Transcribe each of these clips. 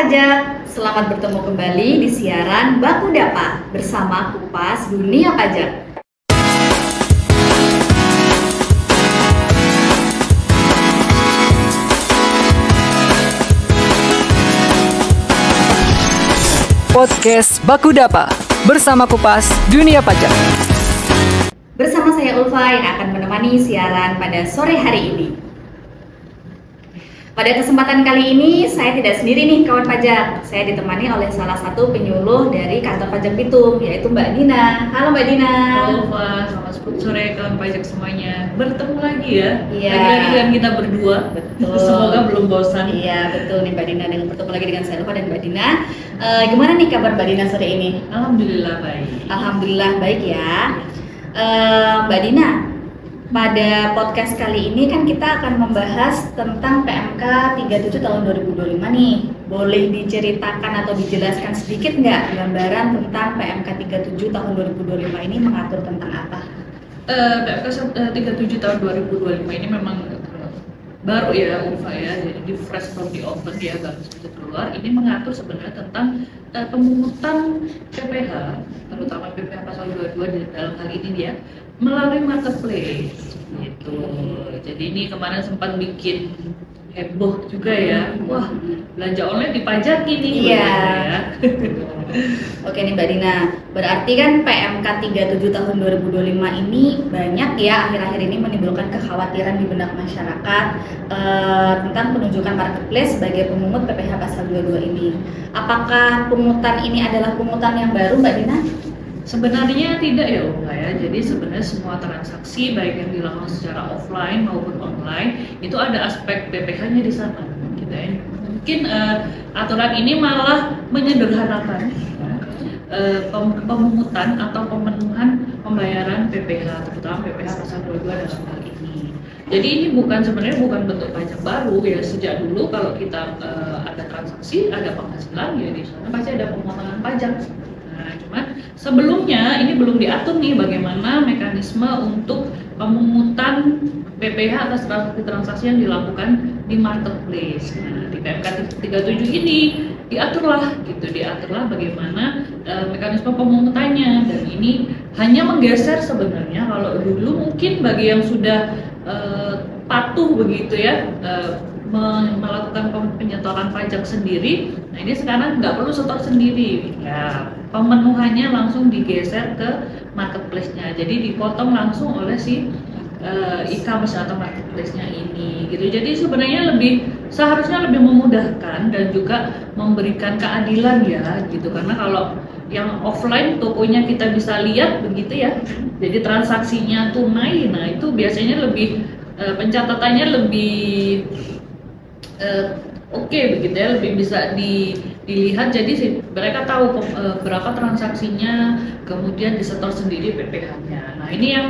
pajak, selamat bertemu kembali di siaran Baku Dapa bersama Kupas Dunia Pajak. Podcast Baku Dapa bersama Kupas Dunia Pajak. Bersama saya Ulfa yang akan menemani siaran pada sore hari ini. Pada kesempatan kali ini saya tidak sendiri nih kawan pajak. Saya ditemani oleh salah satu penyuluh dari kantor pajak Bitung, yaitu Mbak Dina. Halo Mbak Dina. Halo Ulfa, selamat sore kawan pajak semuanya. Bertemu lagi ya. Iya. Lagi-lagi dengan kita berdua. Betul. Semoga belum bosan. Iya betul nih Mbak Dina, dengan bertemu lagi dengan saya Ulfa dan Mbak Dina. Gimana nih kabar Mbak Dina sore ini? Alhamdulillah baik. Alhamdulillah baik ya. Mbak Dina, pada podcast kali ini kan kita akan membahas tentang PMK 37 tahun 2025 nih. Boleh diceritakan atau dijelaskan sedikit nggak gambaran tentang PMK 37 tahun 2025 ini mengatur tentang apa? PMK 37 tahun 2025 ini memang baru ya Ulfa ya, jadi di fresh from the oven ya, baru saja keluar. Ini mengatur sebenarnya tentang pemungutan PPH, terutama PPH pasal 22 dalam hal ini dia melalui marketplace gitu. Jadi ini kemarin sempat bikin heboh juga ya, wah belanja online dipajaki nih. Iya. Ya. Oke nih Mbak Dina, berarti kan PMK 37 tahun 2025 ini banyak ya akhir-akhir ini menimbulkan kekhawatiran di benak masyarakat tentang penunjukan marketplace sebagai pemungut PPH pasal 22 ini. Apakah pungutan ini adalah pungutan yang baru Mbak Dina? Sebenarnya tidak ya Ulfa ya, jadi sebenarnya semua transaksi baik yang dilakukan secara offline maupun online itu ada aspek PPH-nya di sana gitu ya. Mungkin aturan ini malah menyederhanakan pemungutan atau pemenuhan pembayaran PPH, terutama PPH pasal 22 dalam hal ini. Jadi ini sebenarnya bukan bentuk pajak baru ya, sejak dulu kalau kita ada transaksi, ada penghasilan ya di sana pasti ada pemotongan pajak. Nah, cuman sebelumnya ini belum diatur nih bagaimana mekanisme untuk pemungutan PPH atas transaksi yang dilakukan di marketplace. Nah, di PMK 37 ini diaturlah bagaimana mekanisme pemungutannya, dan ini hanya menggeser sebenarnya. Kalau dulu mungkin bagi yang sudah patuh begitu ya, melakukan penyetoran pajak sendiri. Nah ini sekarang nggak perlu setor sendiri ya, pemenuhannya langsung digeser ke marketplace-nya, jadi dipotong langsung oleh si e-commerce atau marketplace-nya ini gitu. Jadi sebenarnya seharusnya lebih memudahkan dan juga memberikan keadilan ya gitu, karena kalau yang offline tokonya kita bisa lihat begitu ya, jadi transaksinya tunai, nah itu biasanya lebih pencatatannya lebih oke begitu ya, lebih bisa dilihat, jadi mereka tahu berapa transaksinya, kemudian disetor sendiri PPH-nya. Nah ini yang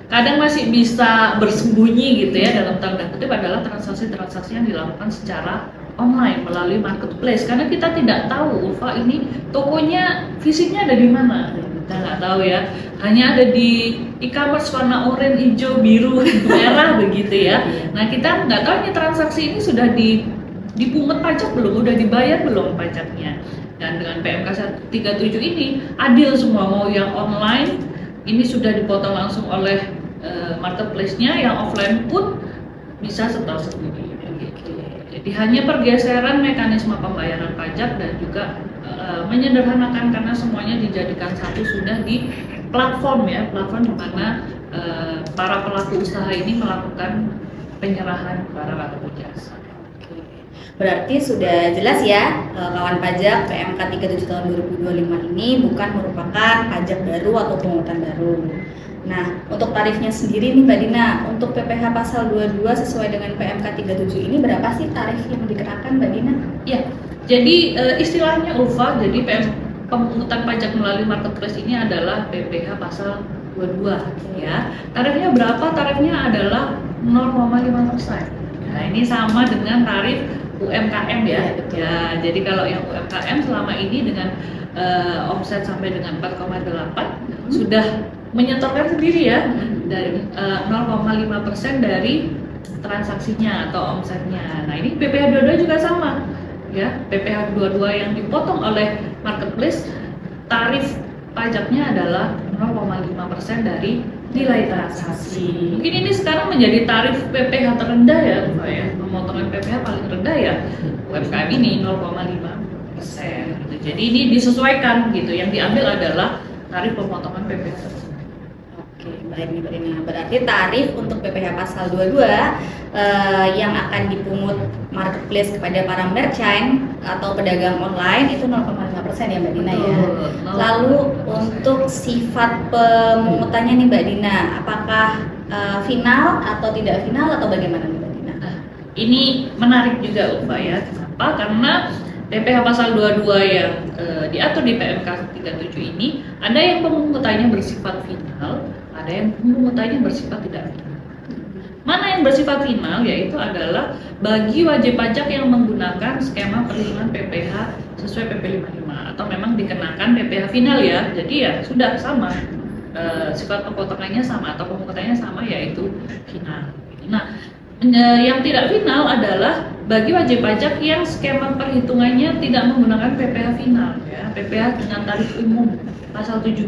kadang masih bisa bersembunyi gitu ya dalam tanda kutip adalah transaksi-transaksi yang dilakukan secara online melalui marketplace, karena kita tidak tahu Ulfa ini tokonya fisiknya ada di mana, kita nggak tahu ya, hanya ada di e-commerce warna oranye, hijau, biru, merah begitu ya. Nah kita nggak tahu ini transaksi ini sudah dipungut pajak belum, udah dibayar belum pajaknya. Dan dengan PMK 37 ini adil semua, mau yang online ini sudah dipotong langsung oleh marketplace-nya, yang offline pun bisa setor sendiri. Jadi hanya pergeseran mekanisme pembayaran pajak dan juga menyederhanakan karena semuanya dijadikan satu sudah di platform ya, platform di mana para pelaku usaha ini melakukan penyerahan barang atau jasa. Berarti sudah jelas ya kawan pajak, PMK 37 tahun 2025 ini bukan merupakan pajak baru atau pungutan baru. Nah, untuk tarifnya sendiri nih Mbak Dina, untuk PPH pasal 22 sesuai dengan PMK 37 ini berapa sih tarif yang dikenakan Mbak Dina? Ya, jadi istilahnya Ulfa, jadi pemungutan pajak melalui marketplace ini adalah PPH pasal 22 ya. Tarifnya berapa? Tarifnya adalah 0,5%. Nah, ini sama dengan tarif UMKM ya. Ya, jadi kalau yang UMKM selama ini dengan omset sampai dengan 4,8 sudah menyetorkan sendiri ya, dari 0,5% dari transaksinya atau omsetnya. Nah ini PPH 22 juga sama ya PPh 22 yang dipotong oleh marketplace, tarif pajaknya adalah 0,5% dari nilai transaksi. Mungkin ini sekarang menjadi tarif PPh terendah ya, Mbak ya. Pemotongan PPh paling rendah ya UMKM ini 0,5%. Gitu. Jadi ini disesuaikan gitu. Yang diambil adalah tarif pemotongan PPh. Oke, baik nih Mbak Dina. Berarti tarif untuk PPh pasal 22 yang akan dipungut marketplace kepada para merchant atau pedagang online itu 0,5% ya Mbak Dina ya. Lalu untuk sifat pemungutannya nih Mbak Dina, apakah final atau tidak final atau bagaimana nih Mbak Dina? Ini menarik juga Mbak ya. Kenapa? Karena PPh pasal 22 yang diatur di PMK 37 ini ada yang pemungutannya bersifat final, ada yang pemungutannya bersifat tidak final. Mana yang bersifat final yaitu adalah bagi wajib pajak yang menggunakan skema perhitungan PPh sesuai PP 55 atau memang dikenakan PPh final ya. Jadi ya sudah sama, sifat pemotongannya sama atau pemungutannya sama yaitu final. Nah, yang tidak final adalah bagi wajib pajak yang skema perhitungannya tidak menggunakan PPh final ya, PPh dengan tarif umum pasal 17.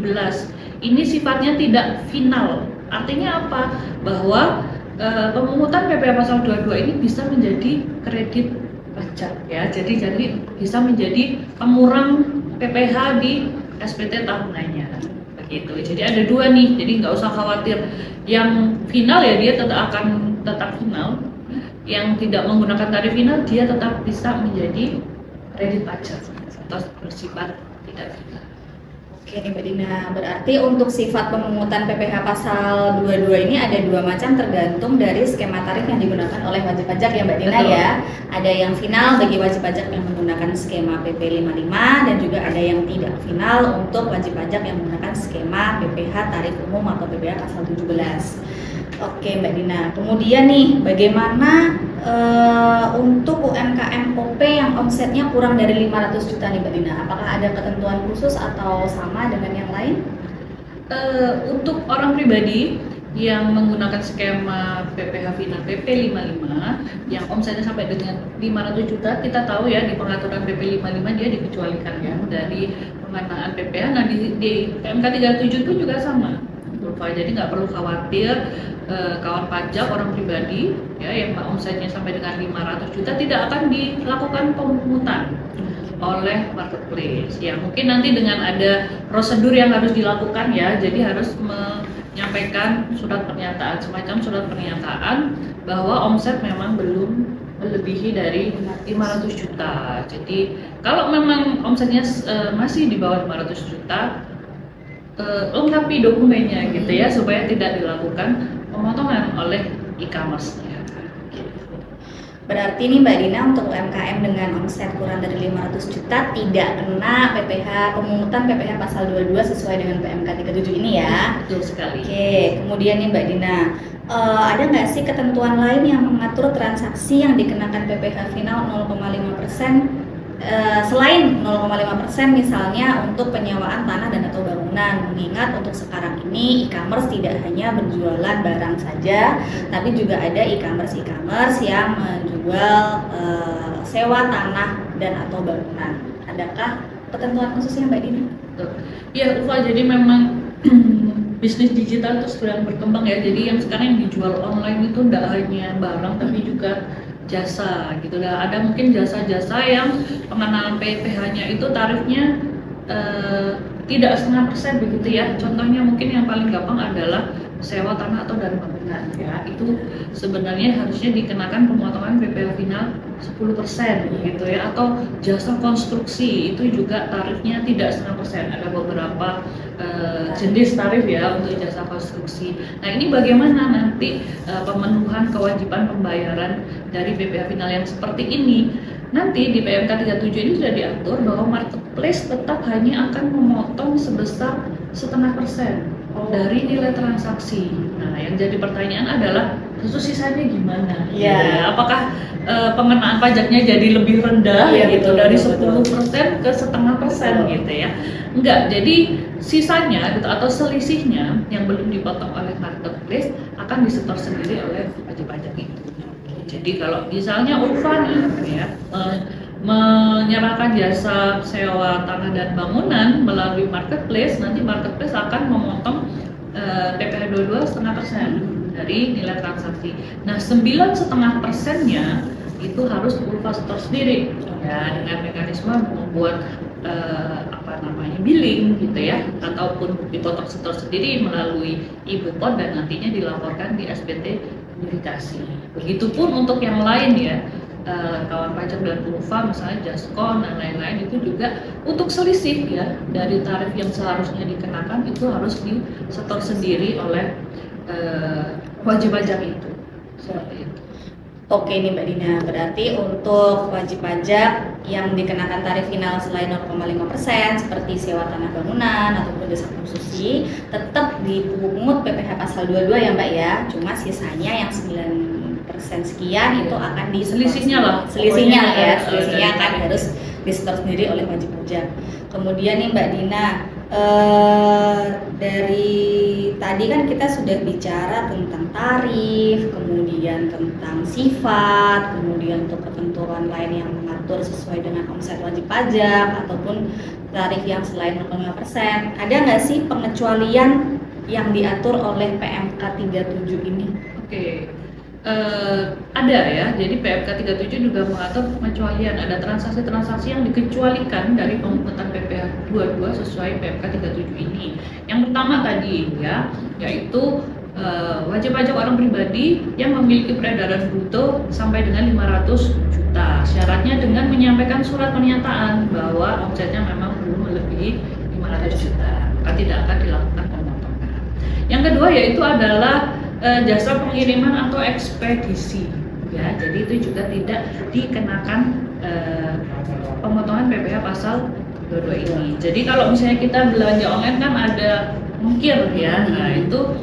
Ini sifatnya tidak final. Artinya apa? Bahwa pemungutan PPh pasal 22 ini bisa menjadi kredit pajak ya. Jadi bisa menjadi pengurang PPh di SPT tahunannya. Begitu. Jadi ada dua nih. Jadi nggak usah khawatir. Yang final ya dia tetap final. Yang tidak menggunakan tarif final dia tetap bisa menjadi kredit pajak atau bersifat tidak final. Oke nih Mbak Dina, berarti untuk sifat pemungutan PPh pasal 22 ini ada dua macam tergantung dari skema tarif yang digunakan oleh wajib pajak ya Mbak Dina. Betul. Ya. Ada yang final bagi wajib pajak yang menggunakan skema PP 55 dan juga ada yang tidak final untuk wajib pajak yang menggunakan skema PPh tarif umum atau PPh pasal 17. Oke Mbak Dina, kemudian nih bagaimana untuk UMKM OP yang omsetnya kurang dari 500 juta nih Mbak Dina, apakah ada ketentuan khusus atau sama dengan yang lain? Untuk orang pribadi yang menggunakan skema PPh final PP 55 yang omsetnya sampai dengan 500 juta, kita tahu ya di pengaturan PP 55 dia dikecualikan ya dari pengenaan PPh. Nah di PMK 37 pun juga sama. Jadi nggak perlu khawatir kawan pajak orang pribadi ya yang omsetnya sampai dengan 500 juta tidak akan dilakukan pemungutan oleh marketplace. Ya mungkin nanti dengan ada prosedur yang harus dilakukan ya, jadi harus menyampaikan surat pernyataan, semacam surat pernyataan bahwa omset memang belum melebihi dari 500 juta. Jadi kalau memang omsetnya masih di bawah 500 juta, lengkapi dokumennya gitu ya supaya tidak dilakukan pemotongan oleh e-commerce-nya. Berarti nih Mbak Dina untuk UMKM dengan omset kurang dari 500 juta tidak kena PPh pemungutan PPh pasal 22 sesuai dengan PMK 37 ini ya. Betul sekali. Oke, kemudian nih Mbak Dina, ada nggak sih ketentuan lain yang mengatur transaksi yang dikenakan PPh final 0,5% selain 0,5% misalnya untuk penyewaan tanah dan atau bangunan? Mengingat untuk sekarang ini e-commerce tidak hanya berjualan barang saja, tapi juga ada e-commerce yang menjual sewa tanah dan atau bangunan. Adakah ketentuan khususnya Mbak Dina? Ya Ufa, jadi memang bisnis digital itu sedang berkembang ya. Jadi yang sekarang yang dijual online itu tidak hanya barang tapi juga jasa gitu lah. Ada mungkin jasa-jasa yang pengenalan PPh-nya itu tarifnya tidak 0,5% begitu ya. Contohnya mungkin yang paling gampang adalah sewa tanah atau dan bangunan ya. Itu sebenarnya harusnya dikenakan pemotongan PPh final 10% gitu ya. Atau jasa konstruksi itu juga tarifnya tidak 0,5%. Ada beberapa jenis tarif ya untuk jasa konstruksi. Nah ini bagaimana nanti pemenuhan kewajiban pembayaran dari PPh final yang seperti ini? Nanti di PMK 37 ini sudah diatur bahwa marketplace tetap hanya akan memotong sebesar 0,5% dari nilai transaksi. Nah yang jadi pertanyaan adalah terus sisanya gimana? Ya. Apakah pengenaan pajaknya jadi lebih rendah ya, gitu betul, dari 10% ke 0,5% gitu ya? Enggak, jadi sisanya gitu atau selisihnya yang belum dipotong oleh marketplace akan disetor sendiri oleh wajib pajak itu. Jadi kalau misalnya Ulfa nih ya menggunakan jasa sewa tanah dan bangunan melalui marketplace, nanti marketplace akan memotong PPh 22,5% dari nilai transaksi. Nah, 9,5%-nya itu harus Ulfa setor sendiri ya, dengan mekanisme membuat billing gitu ya, ataupun dipotong setor sendiri melalui e-Bupot dan nantinya dilaporkan di SPT verifikasi. Begitupun untuk yang lain ya, kawan pajak dan Ulfa misalnya Jaskon dan lain-lain itu juga untuk selisih ya dari tarif yang seharusnya dikenakan itu harus disetor sendiri oleh wajib pajak itu. Seperti itu. Oke nih Mbak Dina, berarti untuk wajib pajak yang dikenakan tarif final selain 0,5% seperti sewa tanah bangunan ataupun jasa konstruksi tetap dipungut PPh pasal 22 ya Mbak ya, cuma sisanya yang 9% sekian itu akan selisihnya lah. Selisihnya kan harus disetor sendiri oleh wajib pajak. Kemudian nih Mbak Dina, dari tadi kan kita sudah bicara tentang tarif, kemudian tentang sifat, kemudian untuk ketentuan lain yang mengatur sesuai dengan omset wajib pajak ataupun tarif yang selain 0,5%. Ada nggak sih pengecualian yang diatur oleh PMK 37 ini? Oke. Ada ya, jadi PMK 37 juga mengatur pengecualian, ada transaksi-transaksi yang dikecualikan dari pemungutan PPh 22 sesuai PMK 37 ini. Yang pertama tadi ya, yaitu wajib pajak orang pribadi yang memiliki peredaran bruto sampai dengan 500 juta. Syaratnya dengan menyampaikan surat pernyataan bahwa omsetnya memang belum melebihi 500 juta, maka tidak akan dilakukan pemotongan. Yang kedua yaitu adalah jasa pengiriman atau ekspedisi ya, jadi itu juga tidak dikenakan pemotongan PPh pasal 22 ini. Jadi kalau misalnya kita belanja online kan ada ongkir ya, nah itu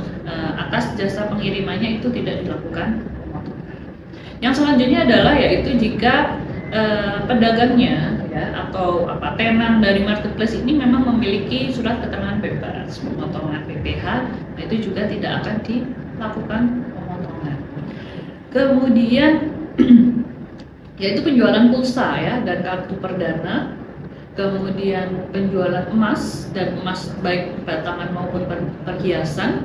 atas jasa pengirimannya itu tidak dilakukan pemotongan. Yang selanjutnya adalah yaitu jika pedagangnya ya atau tenan dari marketplace ini memang memiliki surat keterangan bebas pemotongan PPh, nah itu juga tidak akan dilakukan pemotongan. Kemudian yaitu penjualan pulsa ya dan kartu perdana, kemudian penjualan emas dan emas baik batangan maupun perhiasan,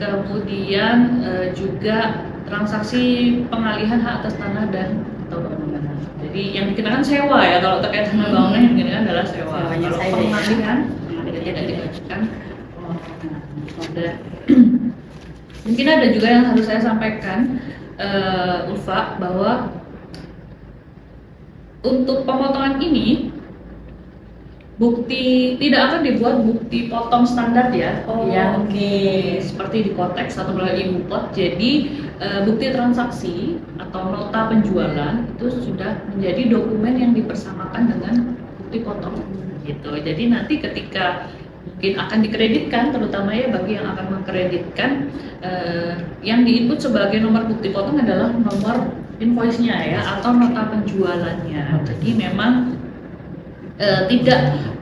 kemudian juga transaksi pengalihan hak atas tanah dan atau bangunan. Jadi yang dikenakan sewa ya, kalau terkait tanah bangunan yang dikenakan adalah sewa. Kalau pengalihan tidak dikenakan pemotongan. Mungkin ada juga yang harus saya sampaikan, Ulfa, bahwa untuk pemotongan ini bukti tidak akan dibuat bukti potong standar ya, seperti di Kotex atau melalui e-Bupot. Jadi bukti transaksi atau nota penjualan itu sudah menjadi dokumen yang dipersamakan dengan bukti potong gitu. Jadi nanti ketika mungkin akan dikreditkan, terutama ya bagi yang akan mengkreditkan, yang diinput sebagai nomor bukti potong adalah nomor invoice-nya ya atau nota penjualannya. Jadi memang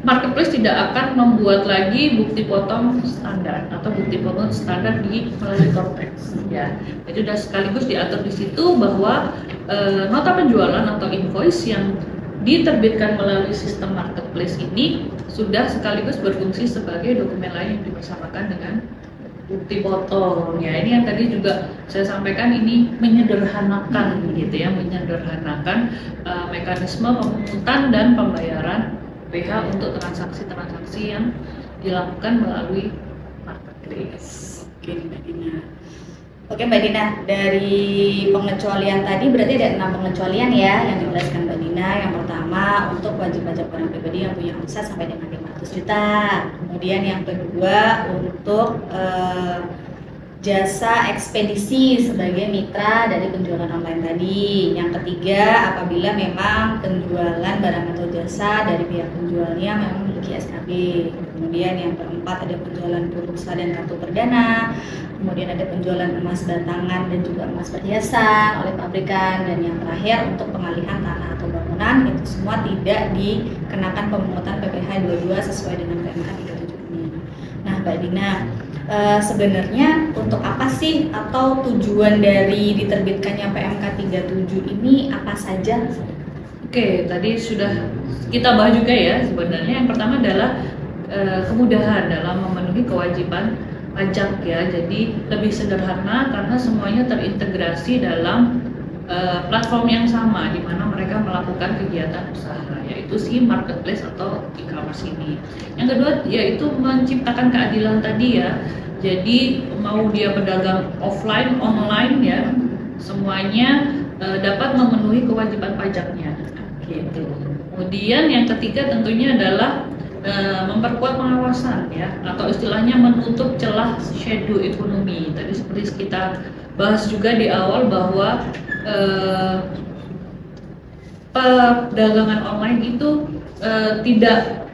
marketplace tidak akan membuat lagi bukti potong standar atau bukti potong standar di melalui Kotex ya. Itu sudah sekaligus diatur di situ bahwa nota penjualan atau invoice yang diterbitkan melalui sistem marketplace ini sudah sekaligus berfungsi sebagai dokumen lain yang dipersamakan dengan bukti potong ya. Ini yang tadi juga saya sampaikan, ini menyederhanakan gitu ya, menyederhanakan mekanisme pemungutan dan pembayaran PPh untuk transaksi-transaksi yang dilakukan melalui marketplace. Oke Mbak Dina, dari pengecualian tadi berarti ada 6 pengecualian ya yang dijelaskan Mbak Dina. Yang pertama untuk wajib pajak orang pribadi yang punya omset sampai dengan 500 juta. Kemudian yang kedua untuk jasa ekspedisi sebagai mitra dari penjualan online tadi. Yang ketiga, apabila memang penjualan barang atau jasa dari pihak penjualnya memang memiliki SKB. Kemudian yang keempat ada penjualan pulsa dan kartu perdana. Kemudian ada penjualan emas batangan dan juga emas perhiasan oleh pabrikan. Dan yang terakhir untuk pengalihan tanah atau bangunan, itu semua tidak dikenakan pemungutan PPh 22 sesuai dengan PMK 37 ini. Nah Mbak Dina, sebenarnya untuk apa sih atau tujuan dari diterbitkannya PMK 37 ini apa saja? Oke, tadi sudah kita bahas juga ya sebenarnya. Yang pertama adalah kemudahan dalam memenuhi kewajiban pajak ya. Jadi lebih sederhana karena semuanya terintegrasi dalam platform yang sama di mana mereka melakukan kegiatan usaha, yaitu si marketplace atau e-commerce ini. Yang kedua yaitu menciptakan keadilan tadi ya. Jadi mau dia pedagang offline, online ya, semuanya dapat memenuhi kewajiban pajaknya. Gitu. Kemudian yang ketiga tentunya adalah memperkuat pengawasan ya, atau istilahnya menutup celah shadow ekonomi. Tadi seperti kita bahas juga di awal bahwa perdagangan online itu tidak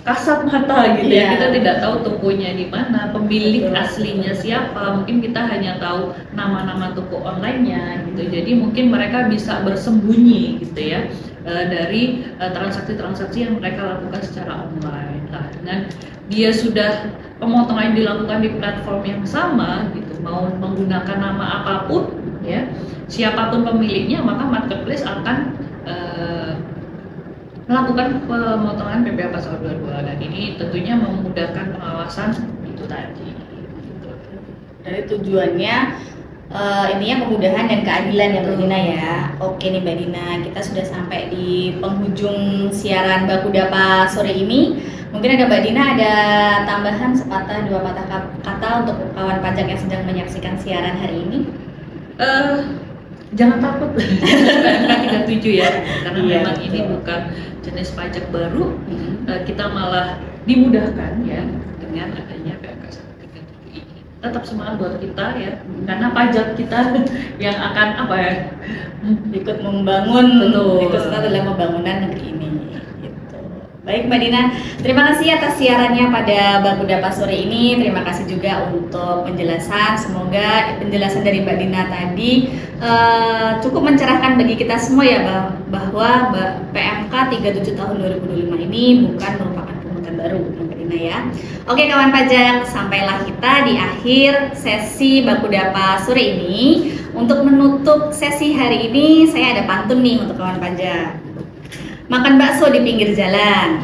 kasat mata gitu ya. Kita tidak tahu tokonya di mana, pemilik aslinya siapa. Mungkin kita hanya tahu nama-nama toko online-nya gitu. Jadi mungkin mereka bisa bersembunyi gitu ya dari transaksi-transaksi yang mereka lakukan secara online. Nah, dengan dia sudah pemotongan dilakukan di platform yang sama gitu, mau menggunakan nama apapun ya, siapapun pemiliknya, maka marketplace akan melakukan pemotongan PPh pasal 22, dan ini tentunya memudahkan pengawasan itu tadi. Dari tujuannya intinya kemudahan dan keadilan ya Mbak Dina ya. Oke nih Mbak Dina, kita sudah sampai di penghujung siaran Bakudapa sore ini. Mungkin ada Mbak Dina ada tambahan sepatah dua patah kata untuk kawan pajak yang sedang menyaksikan siaran hari ini? Jangan takut PMK 37 ya, karena memang ini bukan jenis pajak baru. Kita malah dimudahkan ya dengan adanya PMK 37 ini. Tetap semangat buat kita ya, karena pajak kita yang akan ikut membangun, betul, ikut serta dalam pembangunan negeri ini. Baik Mbak Dina, terima kasih atas siarannya pada Bakudapa sore ini. Terima kasih juga untuk penjelasan. Semoga penjelasan dari Mbak Dina tadi cukup mencerahkan bagi kita semua ya bahwa PMK 37 tahun 2025 ini bukan merupakan pungutan baru Mbak Dina ya. Oke kawan pajak, sampailah kita di akhir sesi Bakudapa sore ini. Untuk menutup sesi hari ini saya ada pantun nih untuk kawan pajak. Makan bakso di pinggir jalan,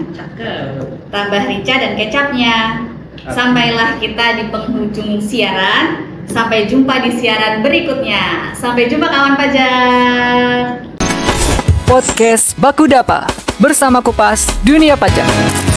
tambah rica dan kecapnya. Sampailah kita di penghujung siaran. Sampai jumpa di siaran berikutnya. Sampai jumpa kawan pajak. Podcast Bakudapa bersama Kupas Dunia Pajak.